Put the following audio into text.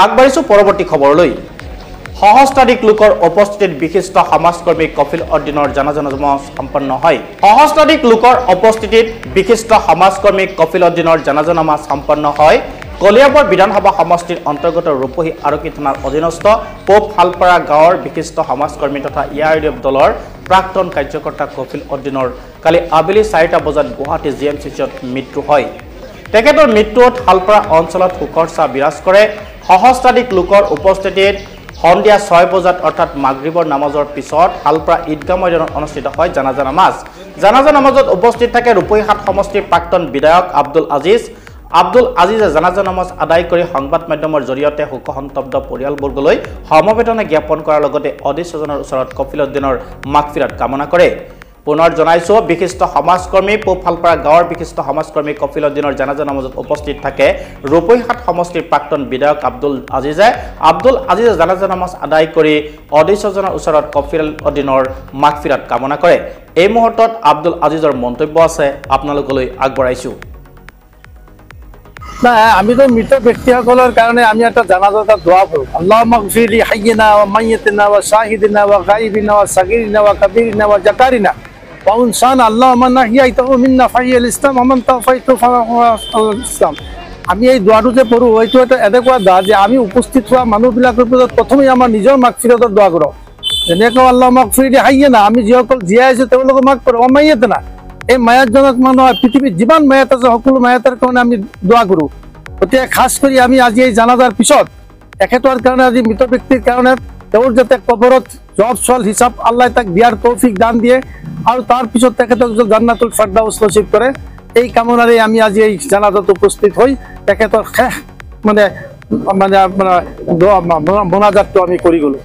আগবাঢ়িছো পৰৱৰ্তী খবৰলৈ সহস্ৰাধিক লোকৰ উপস্থিতিত বিশিষ্ট সমাজকৰ্মী কপিল উদ্দিনৰ জানাজা সম্পন্ন হয় সহস্ৰাধিক লোকৰ উপস্থিতিত বিশিষ্ট সমাজকৰ্মী কপিল উদ্দিনৰ জানাজা সম্পন্ন হয় কলিয়াবৰ বিধানসভা সমষ্টিৰ অন্তৰ্গত ৰূপহী আৰক্ষী থানাৰ অধীনস্থ পোপ হালপাৰা গাঁৱৰ বিশিষ্ট সমাজকৰ্মী তথা ইয়াৰ দলৰ প্ৰাক্তন কাৰ্যকৰ্তা কপিল উদ্দিনৰ কালি আবেলি 4টা বজাত গুৱাহাটী জিএমচিত মৃত্যু হয় তেখেতৰ মৃত্যুত হালপাৰা অঞ্চলত শোকৰ ছাঁ বিৰাজ কৰে সহস্ৰাধিক লোকৰ উপস্থিতিত সন্ধিয়া 6 বজাত অৰ্থাৎ মাগৰিবৰ নামাজৰ পিছত হালপাৰা ঈদগাহ ময়দানত অনুষ্ঠিত হয় জানাজা নামাজত উপস্থিত থাকে ৰূপহীহাট সমষ্টিৰ প্ৰাক্তন বিধায়ক আব্দুল আজিজে জানাজা নামাজ আদায় কৰি সংবাদ মাধ্যমৰ জৰিয়তে শোকসন্তপ্ত পৰিয়ালবৰ্গলৈ সমবেদনা জ্ঞাপন কৰাৰ লগতে অদৃশ্যজনৰ ওচৰত কপিল উদ্দিনৰ মাগফিৰাত কামনা কৰে পুনৰ জনাইছো বিশিষ্ট সমাজকৰ্মী পোপ হালপাৰা গাঁৱৰ বিশিষ্ট সমাজকৰ্মী কপিল উদ্দিনৰ জানাজা নামাজত উপস্থিত থাকে ৰূপহীহাট সমষ্টিৰ প্ৰাক্তন বিধায়ক আব্দুল আজিজে জানাজা নামাজ আদায় কৰি অদৃশ্যজনৰ ওচৰত কপিল উদ্দিনৰ মাগফিৰাত কামনা কৰে এই মুহূৰ্তত আব্দুল আজিজৰ মন্তব্য আছে আপোনালোকলৈ আগবঢ়াইছো না আমি তো মৃত ব্যক্তিসকলৰ কাৰণে আমি এটা জানাজাত দোয়া কৰো আল্লাহুম্মা গফির লি হাইয়িনা ওয়া মাইয়িতিনা ওয়া শাহিদিনা ওয়া গায়িবিনা ওয়া সাগীরিনা ওয়া কাবীরিনা ওয়া জাকারিনা ওয়া ইনসান আল্লাহুম্মা নাহিয়াইতাহু মিন্না ফাইয়াল ইসলাম ওয়া মান তাওফাইতু ফাল ইসলাম আমি এই দোয়াটো যে পঢ়ো এইটো এটা এনেকুৱা দোয়া যে আমি উপস্থিত হোৱা মানুহবিলাকৰ ওপৰত প্ৰথমে আমাৰ নিজৰ মাগফিৰাতৰ দোয়া কৰো যেনেকৈ আল্লাহুম্মা গফিৰ লি হাইয়িনা আমি যিসকল জীয়াই আছো তেওঁলোকক মাগ কৰো ওয়া মাইয়িতিনা এই মায়াতজনক মানুহ পৃথিৱীত যিমান মায়াত আছে সকলো মায়াতৰ কাৰণে আমি দোয়া কৰো গতিকে খাস কৰি আমি আজি এই জানাজাৰ পিছত একেটাৰ কাৰণে আজি মৃত ব্যক্তিৰ কাৰণে তেওঁৰ যাতে কবৰত জব সল হিচাপ আল্লাহ তাক দিয়াৰ তৌফিক দান দিয়ে আৰু তাৰ পিছত তেখেতক জান্নাতুল ফিৰদাউস নসিব কৰে এই কামনাৰে আমি আজি এই জানাজাত উপস্থিত হৈ তেখেতৰ মানে মোনাজাতটো আমি কৰি গলো